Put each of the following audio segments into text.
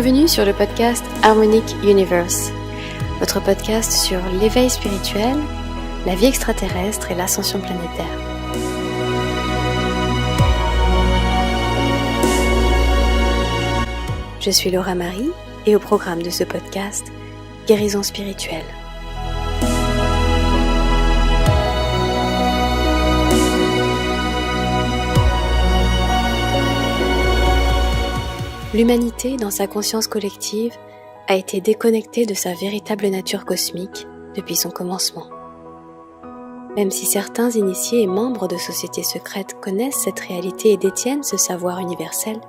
Bienvenue sur le podcast Harmonic Universe, votre podcast sur l'éveil spirituel, la vie extraterrestre et l'ascension planétaire. Je suis Laura Marie et au programme de ce podcast, Guérison spirituelle. L'humanité, dans sa conscience collective, a été déconnectée de sa véritable nature cosmique depuis son commencement. Même si certains initiés et membres de sociétés secrètes connaissent cette réalité et détiennent ce savoir universel,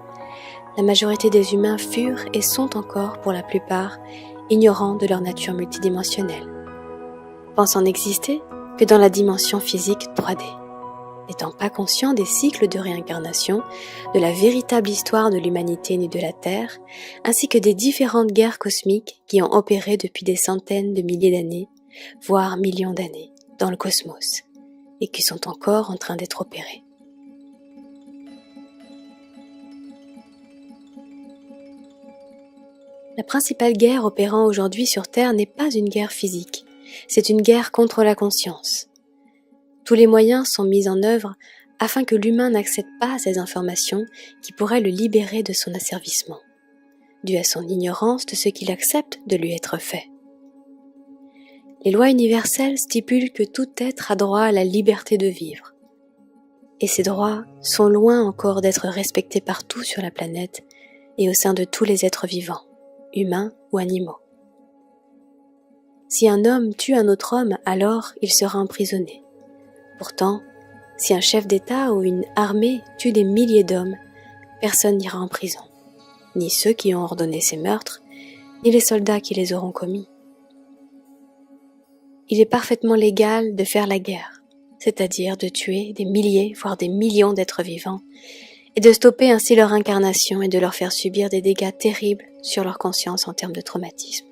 la majorité des humains furent et sont encore, pour la plupart, ignorants de leur nature multidimensionnelle, pensant n'exister que dans la dimension physique 3D. N'étant pas conscients des cycles de réincarnation, de la véritable histoire de l'humanité née de la Terre, ainsi que des différentes guerres cosmiques qui ont opéré depuis des centaines de milliers d'années, voire millions d'années, dans le cosmos, et qui sont encore en train d'être opérées. La principale guerre opérant aujourd'hui sur Terre n'est pas une guerre physique, c'est une guerre contre la conscience. Tous les moyens sont mis en œuvre afin que l'humain n'accède pas à ces informations qui pourraient le libérer de son asservissement, dû à son ignorance de ce qu'il accepte de lui être fait. Les lois universelles stipulent que tout être a droit à la liberté de vivre. Et ces droits sont loin encore d'être respectés partout sur la planète et au sein de tous les êtres vivants, humains ou animaux. Si un homme tue un autre homme, alors il sera emprisonné. Pourtant, si un chef d'État ou une armée tue des milliers d'hommes, personne n'ira en prison, ni ceux qui ont ordonné ces meurtres, ni les soldats qui les auront commis. Il est parfaitement légal de faire la guerre, c'est-à-dire de tuer des milliers, voire des millions d'êtres vivants, et de stopper ainsi leur incarnation et de leur faire subir des dégâts terribles sur leur conscience en termes de traumatisme.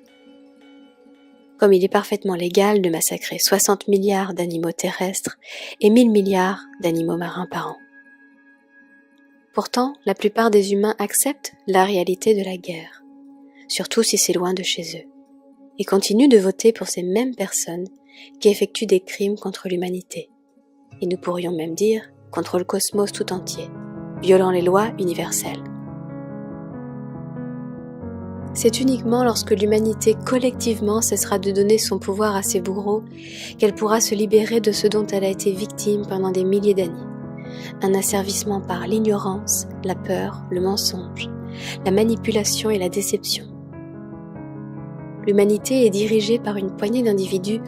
Comme il est parfaitement légal de massacrer 60 milliards d'animaux terrestres et 1000 milliards d'animaux marins par an. Pourtant, la plupart des humains acceptent la réalité de la guerre, surtout si c'est loin de chez eux, et continuent de voter pour ces mêmes personnes qui effectuent des crimes contre l'humanité, et nous pourrions même dire contre le cosmos tout entier, violant les lois universelles. C'est uniquement lorsque l'humanité collectivement cessera de donner son pouvoir à ses bourreaux qu'elle pourra se libérer de ce dont elle a été victime pendant des milliers d'années. Un asservissement par l'ignorance, la peur, le mensonge, la manipulation et la déception. L'humanité est dirigée par une poignée d'individus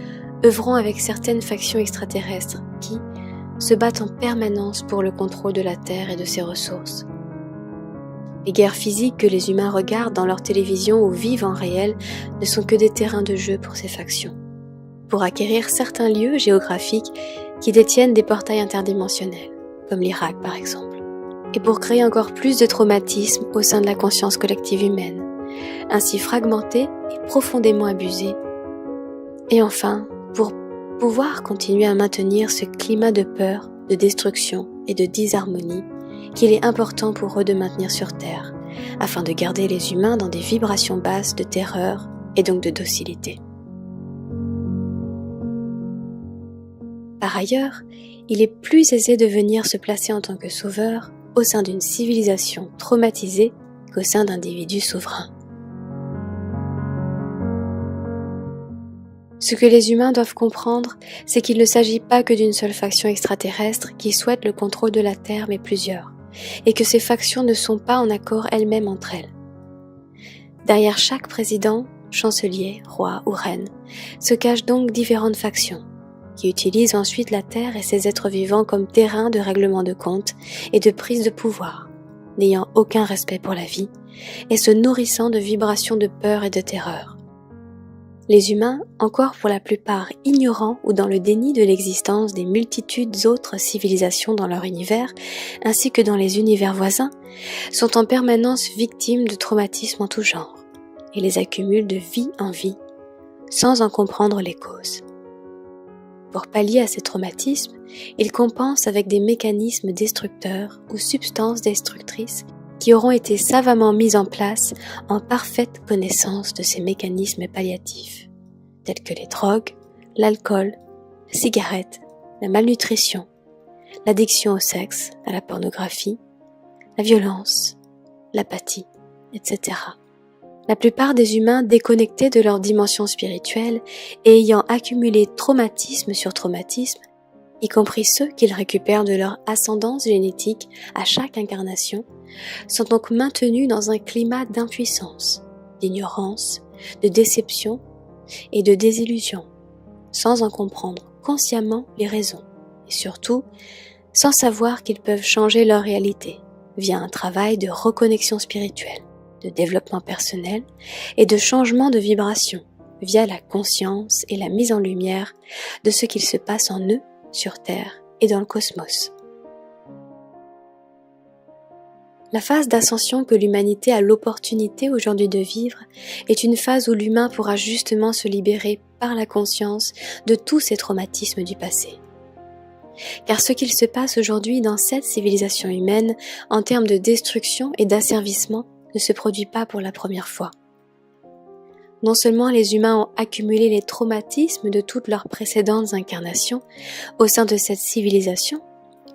œuvrant avec certaines factions extraterrestres qui se battent en permanence pour le contrôle de la Terre et de ses ressources. Les guerres physiques que les humains regardent dans leur télévision ou vivent en réel ne sont que des terrains de jeu pour ces factions, pour acquérir certains lieux géographiques qui détiennent des portails interdimensionnels, comme l'Irak par exemple, et pour créer encore plus de traumatismes au sein de la conscience collective humaine, ainsi fragmentée et profondément abusée, et enfin, pour pouvoir continuer à maintenir ce climat de peur, de destruction et de disharmonie qu'il est important pour eux de maintenir sur Terre, afin de garder les humains dans des vibrations basses de terreur et donc de docilité. Par ailleurs, il est plus aisé de venir se placer en tant que sauveur au sein d'une civilisation traumatisée qu'au sein d'individus souverains. Ce que les humains doivent comprendre, c'est qu'il ne s'agit pas que d'une seule faction extraterrestre qui souhaite le contrôle de la Terre, mais plusieurs, et que ces factions ne sont pas en accord elles-mêmes entre elles. Derrière chaque président, chancelier, roi ou reine, se cachent donc différentes factions, qui utilisent ensuite la Terre et ses êtres vivants comme terrain de règlement de comptes et de prise de pouvoir, n'ayant aucun respect pour la vie, et se nourrissant de vibrations de peur et de terreur. Les humains, encore pour la plupart ignorants ou dans le déni de l'existence des multitudes d'autres civilisations dans leur univers, ainsi que dans les univers voisins, sont en permanence victimes de traumatismes en tout genre, et les accumulent de vie en vie, sans en comprendre les causes. Pour pallier à ces traumatismes, ils compensent avec des mécanismes destructeurs ou substances destructrices qui auront été savamment mises en place en parfaite connaissance de ces mécanismes palliatifs, tels que les drogues, l'alcool, la cigarette, la malnutrition, l'addiction au sexe, à la pornographie, la violence, l'apathie, etc. La plupart des humains déconnectés de leur dimension spirituelle et ayant accumulé traumatisme sur traumatisme, y compris ceux qu'ils récupèrent de leur ascendance génétique à chaque incarnation, sont donc maintenus dans un climat d'impuissance, d'ignorance, de déception et de désillusion, sans en comprendre consciemment les raisons, et surtout, sans savoir qu'ils peuvent changer leur réalité via un travail de reconnexion spirituelle, de développement personnel et de changement de vibration via la conscience et la mise en lumière de ce qu'il se passe en eux, sur Terre et dans le cosmos. La phase d'ascension que l'humanité a l'opportunité aujourd'hui de vivre est une phase où l'humain pourra justement se libérer par la conscience de tous ces traumatismes du passé. Car ce qu'il se passe aujourd'hui dans cette civilisation humaine en termes de destruction et d'asservissement ne se produit pas pour la première fois. Non seulement les humains ont accumulé les traumatismes de toutes leurs précédentes incarnations au sein de cette civilisation,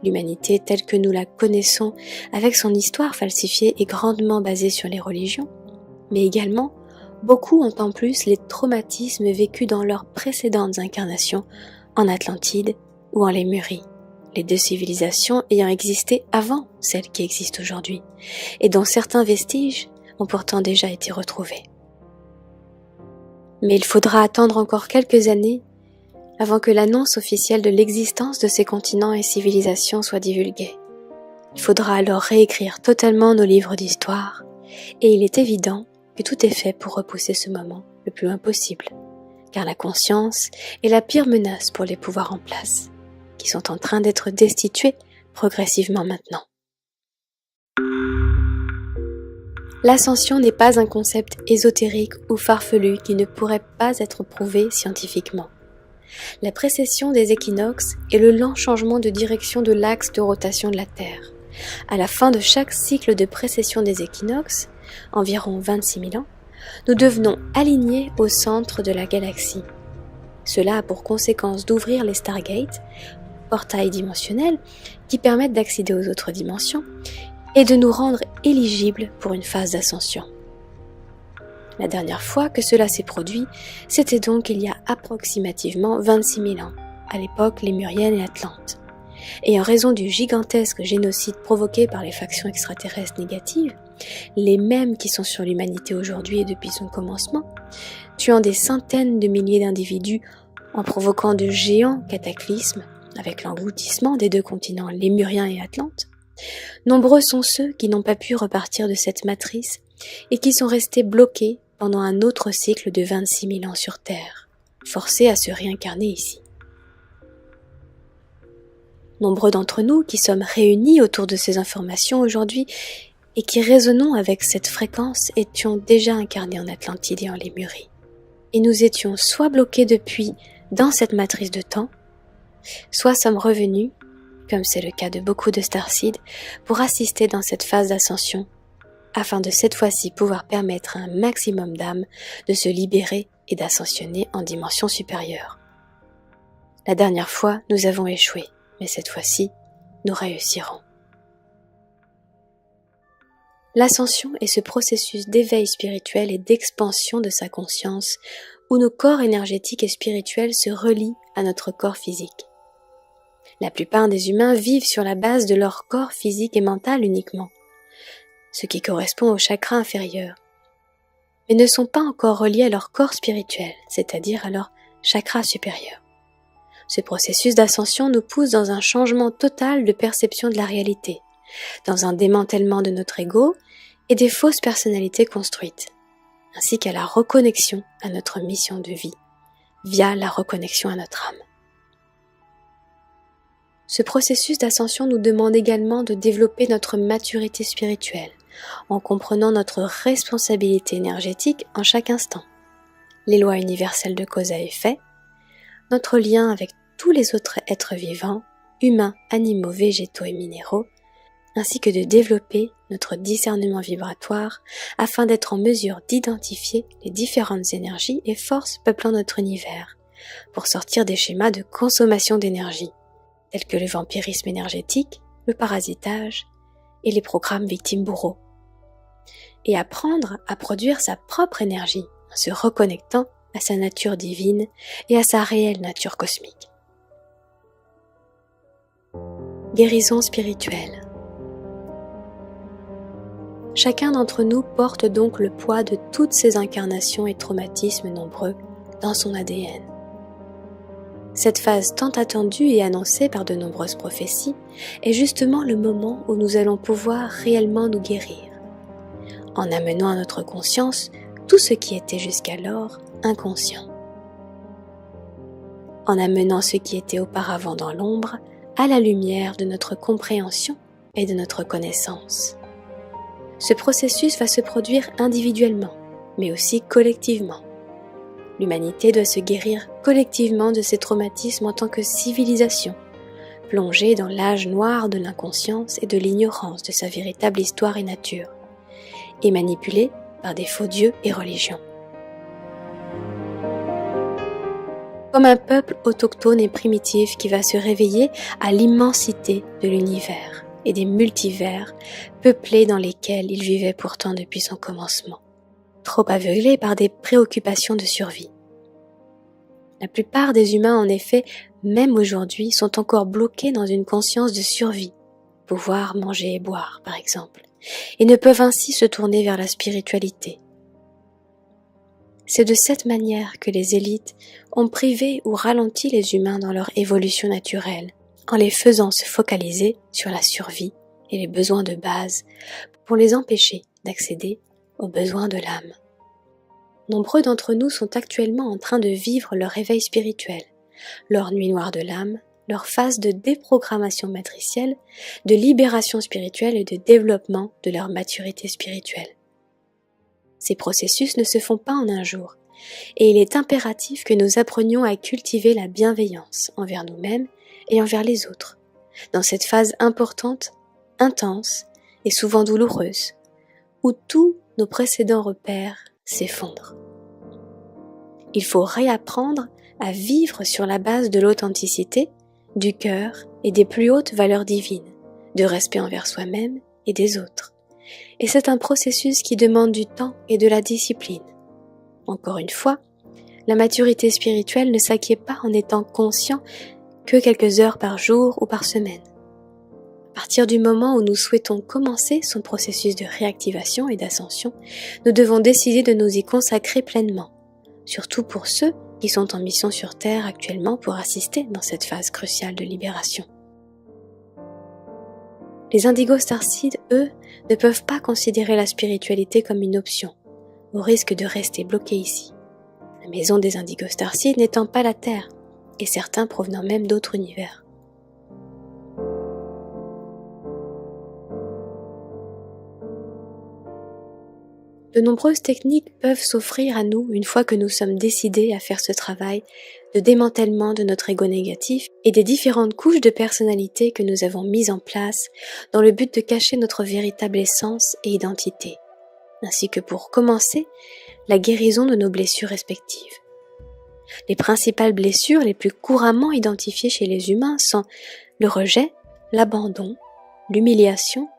l'humanité telle que nous la connaissons avec son histoire falsifiée et grandement basée sur les religions, mais également beaucoup ont en plus les traumatismes vécus dans leurs précédentes incarnations en Atlantide ou en Lémurie, les deux civilisations ayant existé avant celles qui existent aujourd'hui, et dont certains vestiges ont pourtant déjà été retrouvés. Mais il faudra attendre encore quelques années avant que l'annonce officielle de l'existence de ces continents et civilisations soit divulguée. Il faudra alors réécrire totalement nos livres d'histoire, et il est évident que tout est fait pour repousser ce moment le plus loin possible, car la conscience est la pire menace pour les pouvoirs en place, qui sont en train d'être destitués progressivement maintenant. L'ascension n'est pas un concept ésotérique ou farfelu qui ne pourrait pas être prouvé scientifiquement. La précession des équinoxes est le lent changement de direction de l'axe de rotation de la Terre. À la fin de chaque cycle de précession des équinoxes, environ 26 000 ans, nous devenons alignés au centre de la galaxie. Cela a pour conséquence d'ouvrir les Stargates, portails dimensionnels qui permettent d'accéder aux autres dimensions, et de nous rendre éligibles pour une phase d'ascension. La dernière fois que cela s'est produit, c'était donc il y a approximativement 26 000 ans, à l'époque lémurienne et atlante. Et en raison du gigantesque génocide provoqué par les factions extraterrestres négatives, les mêmes qui sont sur l'humanité aujourd'hui et depuis son commencement, tuant des centaines de milliers d'individus en provoquant de géants cataclysmes, avec l'engloutissement des deux continents lémurien et atlante, nombreux sont ceux qui n'ont pas pu repartir de cette matrice et qui sont restés bloqués pendant un autre cycle de 26 000 ans sur Terre, forcés à se réincarner ici. Nombreux d'entre nous qui sommes réunis autour de ces informations aujourd'hui et qui résonnons avec cette fréquence étions déjà incarnés en Atlantide et en Lémurie. Et nous étions soit bloqués depuis dans cette matrice de temps, soit sommes revenus, comme c'est le cas de beaucoup de starseeds, pour assister dans cette phase d'ascension, afin de cette fois-ci pouvoir permettre à un maximum d'âmes de se libérer et d'ascensionner en dimension supérieure. La dernière fois, nous avons échoué, mais cette fois-ci, nous réussirons. L'ascension est ce processus d'éveil spirituel et d'expansion de sa conscience, où nos corps énergétiques et spirituels se relient à notre corps physique. La plupart des humains vivent sur la base de leur corps physique et mental uniquement, ce qui correspond au chakra inférieur, mais ne sont pas encore reliés à leur corps spirituel, c'est-à-dire à leur chakra supérieur. Ce processus d'ascension nous pousse dans un changement total de perception de la réalité, dans un démantèlement de notre ego et des fausses personnalités construites, ainsi qu'à la reconnexion à notre mission de vie, via la reconnexion à notre âme. Ce processus d'ascension nous demande également de développer notre maturité spirituelle, en comprenant notre responsabilité énergétique en chaque instant, les lois universelles de cause à effet, notre lien avec tous les autres êtres vivants, humains, animaux, végétaux et minéraux, ainsi que de développer notre discernement vibratoire afin d'être en mesure d'identifier les différentes énergies et forces peuplant notre univers, pour sortir des schémas de consommation d'énergie, tels que le vampirisme énergétique, le parasitage et les programmes victimes-bourreaux, et apprendre à produire sa propre énergie en se reconnectant à sa nature divine et à sa réelle nature cosmique. Guérison spirituelle. Chacun d'entre nous porte donc le poids de toutes ces incarnations et traumatismes nombreux dans son ADN. Cette phase tant attendue et annoncée par de nombreuses prophéties est justement le moment où nous allons pouvoir réellement nous guérir, en amenant à notre conscience tout ce qui était jusqu'alors inconscient, en amenant ce qui était auparavant dans l'ombre à la lumière de notre compréhension et de notre connaissance. Ce processus va se produire individuellement, mais aussi collectivement. L'humanité doit se guérir collectivement de ses traumatismes en tant que civilisation, plongée dans l'âge noir de l'inconscience et de l'ignorance de sa véritable histoire et nature, et manipulée par des faux dieux et religions. Comme un peuple autochtone et primitif qui va se réveiller à l'immensité de l'univers et des multivers peuplés dans lesquels il vivait pourtant depuis son commencement, trop aveuglé par des préoccupations de survie. La plupart des humains, en effet, même aujourd'hui, sont encore bloqués dans une conscience de survie, pouvoir manger et boire par exemple, et ne peuvent ainsi se tourner vers la spiritualité. C'est de cette manière que les élites ont privé ou ralenti les humains dans leur évolution naturelle, en les faisant se focaliser sur la survie et les besoins de base pour les empêcher d'accéder aux besoins de l'âme. Nombreux d'entre nous sont actuellement en train de vivre leur réveil spirituel, leur nuit noire de l'âme, leur phase de déprogrammation matricielle, de libération spirituelle et de développement de leur maturité spirituelle. Ces processus ne se font pas en un jour, et il est impératif que nous apprenions à cultiver la bienveillance envers nous-mêmes et envers les autres, dans cette phase importante, intense et souvent douloureuse, où tous nos précédents repères s'effondrent. Il faut réapprendre à vivre sur la base de l'authenticité, du cœur et des plus hautes valeurs divines, de respect envers soi-même et des autres. Et c'est un processus qui demande du temps et de la discipline. Encore une fois, la maturité spirituelle ne s'acquiert pas en étant conscient que quelques heures par jour ou par semaine. À partir du moment où nous souhaitons commencer son processus de réactivation et d'ascension, nous devons décider de nous y consacrer pleinement, surtout pour ceux qui sont en mission sur Terre actuellement pour assister dans cette phase cruciale de libération. Les Indigo Starseed, eux, ne peuvent pas considérer la spiritualité comme une option, au risque de rester bloqués ici. La maison des Indigo Starseed n'étant pas la Terre, et certains provenant même d'autres univers. De nombreuses techniques peuvent s'offrir à nous une fois que nous sommes décidés à faire ce travail de démantèlement de notre ego négatif et des différentes couches de personnalité que nous avons mises en place dans le but de cacher notre véritable essence et identité, ainsi que pour commencer la guérison de nos blessures respectives. Les principales blessures les plus couramment identifiées chez les humains sont le rejet, l'abandon, l'humiliation,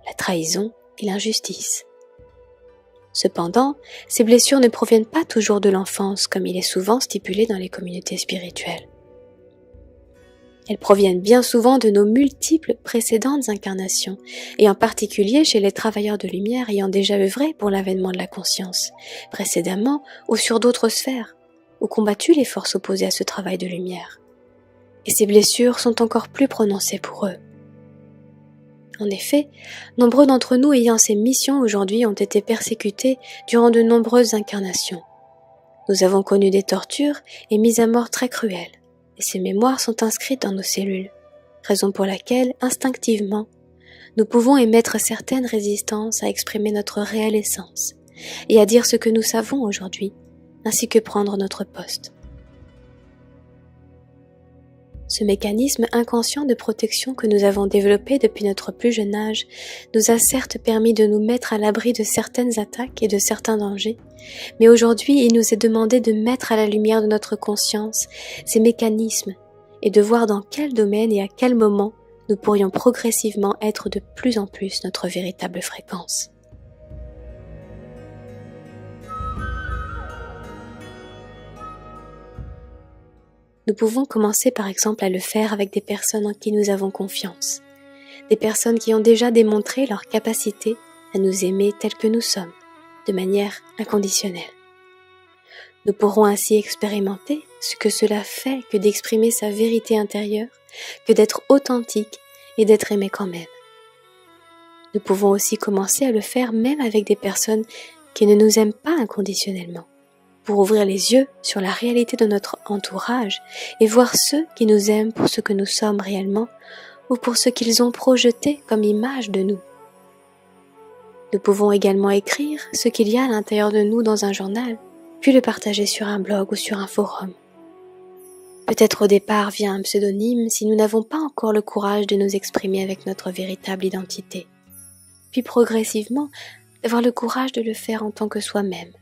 la trahison et l'injustice. Cependant, ces blessures ne proviennent pas toujours de l'enfance, comme il est souvent stipulé dans les communautés spirituelles. Elles proviennent bien souvent de nos multiples précédentes incarnations, et en particulier chez les travailleurs de lumière ayant déjà œuvré pour l'avènement de la conscience, précédemment ou sur d'autres sphères, ou combattu les forces opposées à ce travail de lumière. Et ces blessures sont encore plus prononcées pour eux. En effet, nombreux d'entre nous ayant ces missions aujourd'hui ont été persécutés durant de nombreuses incarnations. Nous avons connu des tortures et mises à mort très cruelles, et ces mémoires sont inscrites dans nos cellules, raison pour laquelle, instinctivement, nous pouvons émettre certaines résistances à exprimer notre réelle essence, et à dire ce que nous savons aujourd'hui, ainsi que prendre notre poste. Ce mécanisme inconscient de protection que nous avons développé depuis notre plus jeune âge nous a certes permis de nous mettre à l'abri de certaines attaques et de certains dangers, mais aujourd'hui il nous est demandé de mettre à la lumière de notre conscience ces mécanismes et de voir dans quel domaine et à quel moment nous pourrions progressivement être de plus en plus notre véritable fréquence. Nous pouvons commencer par exemple à le faire avec des personnes en qui nous avons confiance, des personnes qui ont déjà démontré leur capacité à nous aimer tels que nous sommes, de manière inconditionnelle. Nous pourrons ainsi expérimenter ce que cela fait que d'exprimer sa vérité intérieure, que d'être authentique et d'être aimé quand même. Nous pouvons aussi commencer à le faire même avec des personnes qui ne nous aiment pas inconditionnellement, pour ouvrir les yeux sur la réalité de notre entourage et voir ceux qui nous aiment pour ce que nous sommes réellement ou pour ce qu'ils ont projeté comme image de nous. Nous pouvons également écrire ce qu'il y a à l'intérieur de nous dans un journal, puis le partager sur un blog ou sur un forum. Peut-être au départ via un pseudonyme si nous n'avons pas encore le courage de nous exprimer avec notre véritable identité, puis progressivement d'avoir le courage de le faire en tant que soi-même,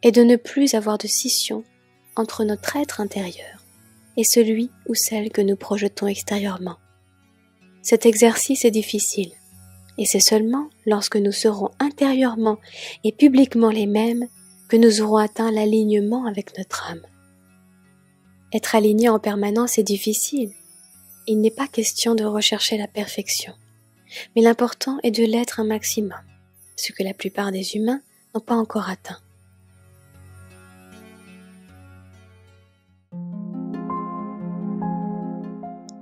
et de ne plus avoir de scission entre notre être intérieur et celui ou celle que nous projetons extérieurement. Cet exercice est difficile, et c'est seulement lorsque nous serons intérieurement et publiquement les mêmes que nous aurons atteint l'alignement avec notre âme. Être aligné en permanence est difficile. Il n'est pas question de rechercher la perfection, mais l'important est de l'être un maximum, ce que la plupart des humains n'ont pas encore atteint.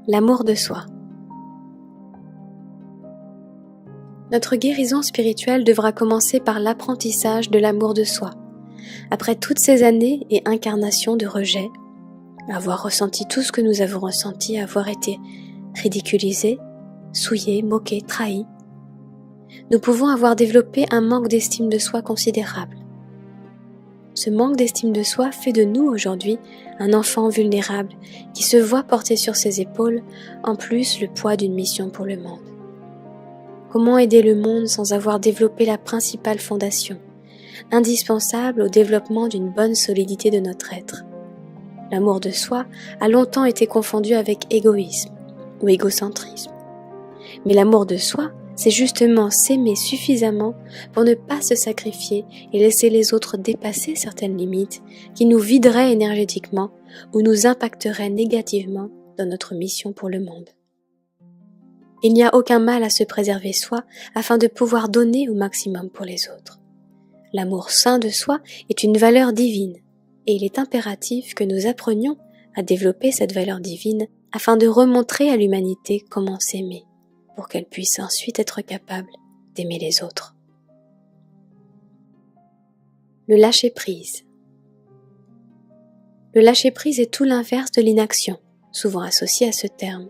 L'amour de soi. Notre guérison spirituelle devra commencer par l'apprentissage de l'amour de soi. Après toutes ces années et incarnations de rejet, avoir ressenti tout ce que nous avons ressenti, avoir été ridiculisés, souillés, moqués, trahis, nous pouvons avoir développé un manque d'estime de soi considérable. Ce manque d'estime de soi fait de nous aujourd'hui un enfant vulnérable qui se voit porter sur ses épaules en plus le poids d'une mission pour le monde. Comment aider le monde sans avoir développé la principale fondation, indispensable au développement d'une bonne solidité de notre être? L'amour de soi a longtemps été confondu avec égoïsme ou égocentrisme. Mais l'amour de soi, c'est justement s'aimer suffisamment pour ne pas se sacrifier et laisser les autres dépasser certaines limites qui nous videraient énergétiquement ou nous impacteraient négativement dans notre mission pour le monde. Il n'y a aucun mal à se préserver soi afin de pouvoir donner au maximum pour les autres. L'amour sain de soi est une valeur divine et il est impératif que nous apprenions à développer cette valeur divine afin de remontrer à l'humanité comment s'aimer, pour qu'elle puisse ensuite être capable d'aimer les autres. Le lâcher-prise. Le lâcher-prise est tout l'inverse de l'inaction, souvent associé à ce terme.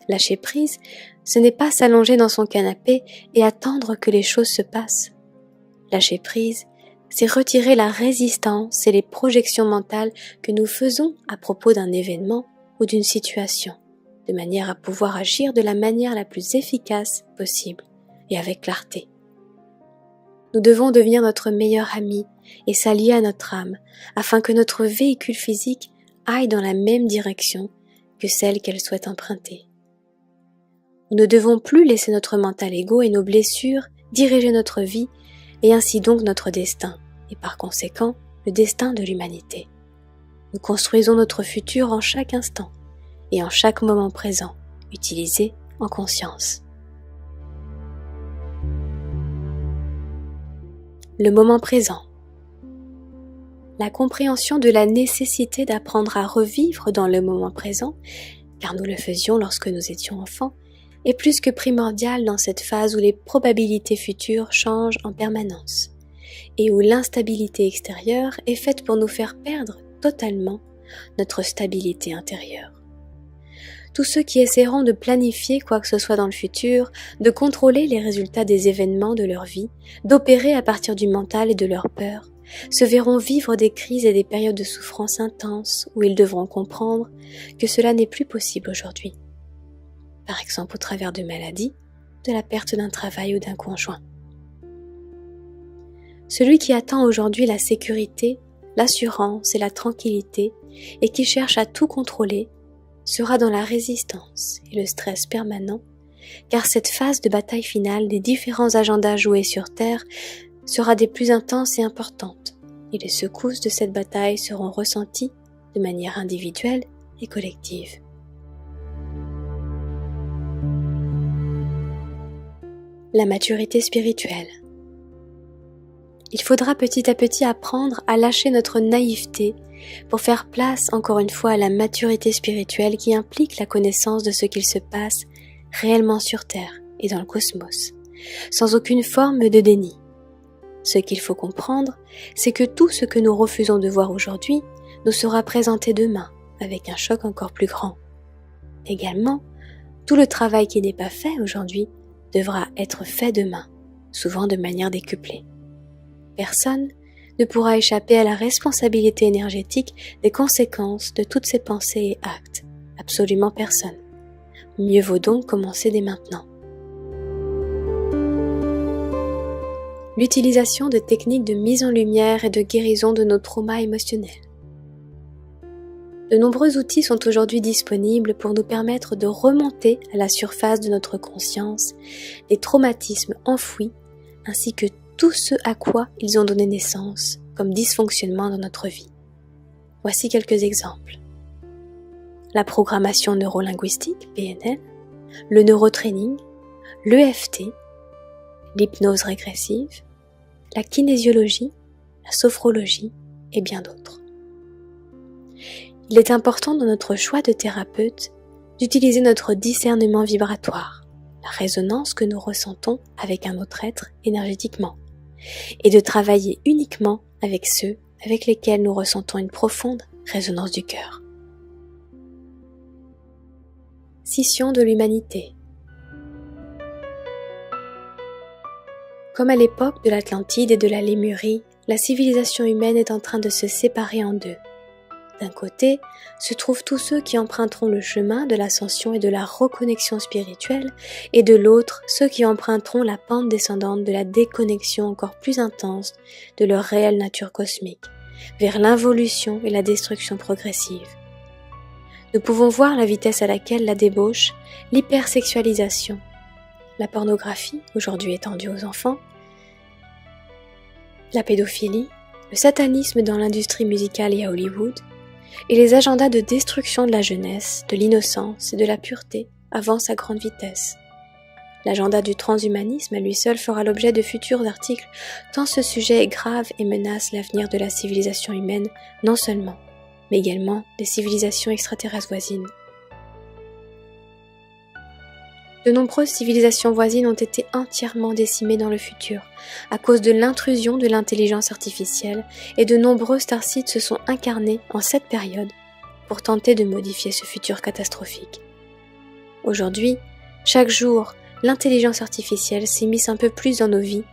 Lâcher-prise, ce n'est pas s'allonger dans son canapé et attendre que les choses se passent. Lâcher-prise, c'est retirer la résistance et les projections mentales que nous faisons à propos d'un événement ou d'une situation, de manière à pouvoir agir de la manière la plus efficace possible et avec clarté. Nous devons devenir notre meilleur ami et s'allier à notre âme afin que notre véhicule physique aille dans la même direction que celle qu'elle souhaite emprunter. Nous ne devons plus laisser notre mental égo et nos blessures diriger notre vie et ainsi donc notre destin et par conséquent le destin de l'humanité. Nous construisons notre futur en chaque instant et en chaque moment présent, utilisé en conscience. Le moment présent. La compréhension de la nécessité d'apprendre à revivre dans le moment présent, car nous le faisions lorsque nous étions enfants, est plus que primordiale dans cette phase où les probabilités futures changent en permanence et où l'instabilité extérieure est faite pour nous faire perdre totalement notre stabilité intérieure. Tous ceux qui essaieront de planifier quoi que ce soit dans le futur, de contrôler les résultats des événements de leur vie, d'opérer à partir du mental et de leur peur, se verront vivre des crises et des périodes de souffrance intenses où ils devront comprendre que cela n'est plus possible aujourd'hui. Par exemple au travers de maladies, de la perte d'un travail ou d'un conjoint. Celui qui attend aujourd'hui la sécurité, l'assurance et la tranquillité et qui cherche à tout contrôler sera dans la résistance et le stress permanent, car cette phase de bataille finale des différents agendas joués sur Terre sera des plus intenses et importantes, et les secousses de cette bataille seront ressenties de manière individuelle et collective. La maturité spirituelle. Il faudra petit à petit apprendre à lâcher notre naïveté pour faire place encore une fois à la maturité spirituelle qui implique la connaissance de ce qu'il se passe réellement sur Terre et dans le cosmos, sans aucune forme de déni. Ce qu'il faut comprendre, c'est que tout ce que nous refusons de voir aujourd'hui nous sera présenté demain avec un choc encore plus grand. Également, tout le travail qui n'est pas fait aujourd'hui devra être fait demain, souvent de manière décuplée. Personne ne pourra échapper à la responsabilité énergétique des conséquences de toutes ses pensées et actes. Absolument personne. Mieux vaut donc commencer dès maintenant. L'utilisation de techniques de mise en lumière et de guérison de nos traumas émotionnels. De nombreux outils sont aujourd'hui disponibles pour nous permettre de remonter à la surface de notre conscience les traumatismes enfouis ainsi que tout ce à quoi ils ont donné naissance comme dysfonctionnement dans notre vie. Voici quelques exemples. La programmation neurolinguistique, PNL, le neurotraining, l'EFT, l'hypnose régressive, la kinésiologie, la sophrologie et bien d'autres. Il est important dans notre choix de thérapeute d'utiliser notre discernement vibratoire, la résonance que nous ressentons avec un autre être énergétiquement, et de travailler uniquement avec ceux avec lesquels nous ressentons une profonde résonance du cœur. Scission de l'humanité. Comme à l'époque de l'Atlantide et de la Lémurie, la civilisation humaine est en train de se séparer en deux. D'un côté, se trouvent tous ceux qui emprunteront le chemin de l'ascension et de la reconnexion spirituelle, et de l'autre, ceux qui emprunteront la pente descendante de la déconnexion encore plus intense de leur réelle nature cosmique, vers l'involution et la destruction progressive. Nous pouvons voir la vitesse à laquelle la débauche, l'hypersexualisation, la pornographie, aujourd'hui étendue aux enfants, la pédophilie, le satanisme dans l'industrie musicale et à Hollywood, et les agendas de destruction de la jeunesse, de l'innocence et de la pureté avancent à grande vitesse. L'agenda du transhumanisme à lui seul fera l'objet de futurs articles tant ce sujet est grave et menace l'avenir de la civilisation humaine non seulement, mais également des civilisations extraterrestres voisines. De nombreuses civilisations voisines ont été entièrement décimées dans le futur à cause de l'intrusion de l'intelligence artificielle et de nombreux starsites se sont incarnés en cette période pour tenter de modifier ce futur catastrophique. Aujourd'hui, chaque jour, l'intelligence artificielle s'immisce un peu plus dans nos vies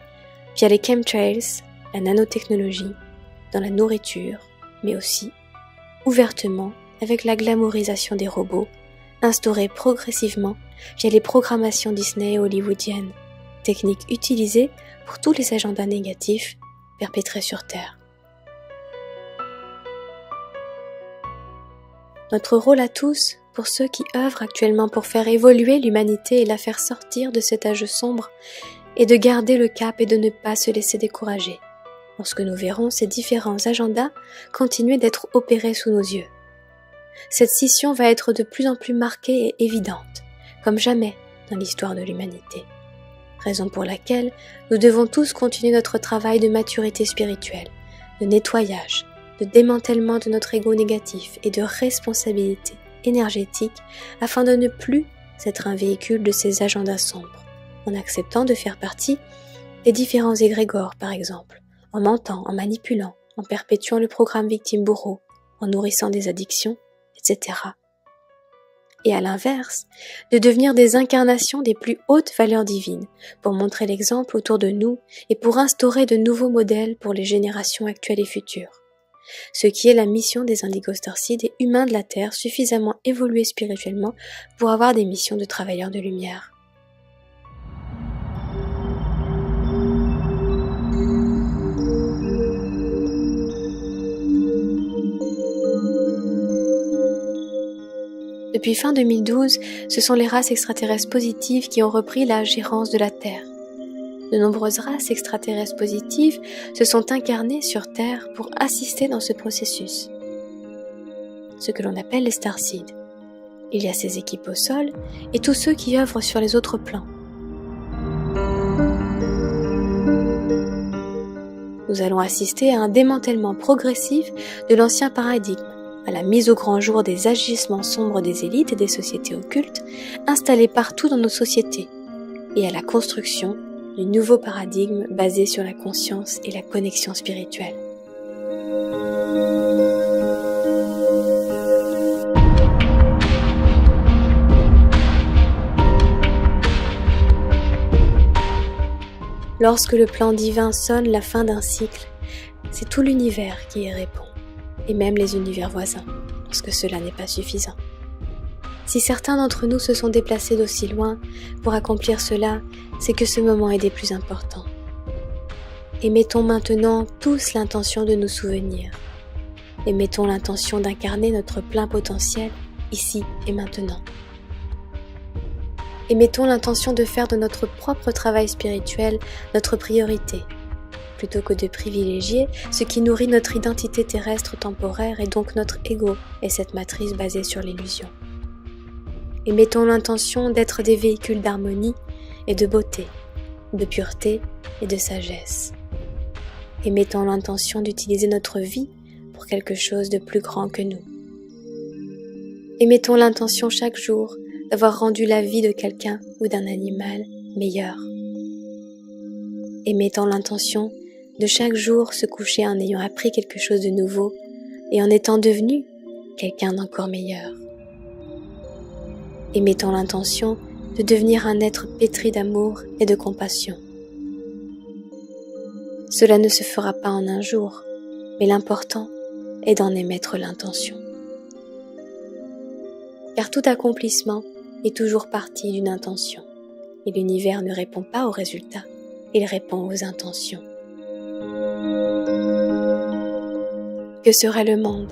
via les chemtrails, la nanotechnologie, dans la nourriture, mais aussi ouvertement avec la glamourisation des robots instaurée progressivement via les programmations Disney et hollywoodiennes, techniques utilisées pour tous les agendas négatifs perpétrés sur Terre. Notre rôle à tous, pour ceux qui œuvrent actuellement pour faire évoluer l'humanité et la faire sortir de cet âge sombre, est de garder le cap et de ne pas se laisser décourager, lorsque nous verrons ces différents agendas continuer d'être opérés sous nos yeux. Cette scission va être de plus en plus marquée et évidente, comme jamais dans l'histoire de l'humanité. Raison pour laquelle nous devons tous continuer notre travail de maturité spirituelle, de nettoyage, de démantèlement de notre ego négatif et de responsabilité énergétique afin de ne plus être un véhicule de ces agendas sombres, en acceptant de faire partie des différents égrégores par exemple, en mentant, en manipulant, en perpétuant le programme victime-bourreau, en nourrissant des addictions, etc. et à l'inverse, de devenir des incarnations des plus hautes valeurs divines, pour montrer l'exemple autour de nous et pour instaurer de nouveaux modèles pour les générations actuelles et futures. Ce qui est la mission des Indigo Starseed et humains de la Terre suffisamment évolués spirituellement pour avoir des missions de travailleurs de lumière. Depuis fin 2012, ce sont les races extraterrestres positives qui ont repris la gérance de la Terre. De nombreuses races extraterrestres positives se sont incarnées sur Terre pour assister dans ce processus, ce que l'on appelle les Starseed. Il y a ces équipes au sol et tous ceux qui œuvrent sur les autres plans. Nous allons assister à un démantèlement progressif de l'ancien paradigme, à la mise au grand jour des agissements sombres des élites et des sociétés occultes installées partout dans nos sociétés, et à la construction du nouveau paradigme basé sur la conscience et la connexion spirituelle. Lorsque le plan divin sonne la fin d'un cycle, c'est tout l'univers qui y répond, et même les univers voisins, lorsque cela n'est pas suffisant. Si certains d'entre nous se sont déplacés d'aussi loin pour accomplir cela, c'est que ce moment est des plus importants. Et mettons maintenant tous l'intention de nous souvenir, et mettons l'intention d'incarner notre plein potentiel ici et maintenant. Et mettons l'intention de faire de notre propre travail spirituel notre priorité, plutôt que de privilégier ce qui nourrit notre identité terrestre temporaire et donc notre ego et cette matrice basée sur l'illusion. Et mettons l'intention d'être des véhicules d'harmonie et de beauté, de pureté et de sagesse. Et mettons l'intention d'utiliser notre vie pour quelque chose de plus grand que nous. Et mettons l'intention chaque jour d'avoir rendu la vie de quelqu'un ou d'un animal meilleure. Et mettons l'intention de chaque jour se coucher en ayant appris quelque chose de nouveau et en étant devenu quelqu'un d'encore meilleur. Et mettons l'intention de devenir un être pétri d'amour et de compassion. Cela ne se fera pas en un jour, mais l'important est d'en émettre l'intention. Car tout accomplissement est toujours parti d'une intention, et l'univers ne répond pas aux résultats, il répond aux intentions. Que serait le monde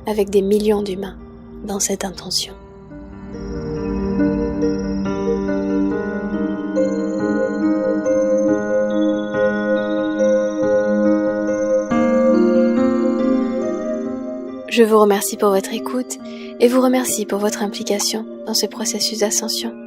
avec des millions d'humains dans cette intention ? Je vous remercie pour votre écoute et vous remercie pour votre implication dans ce processus d'ascension.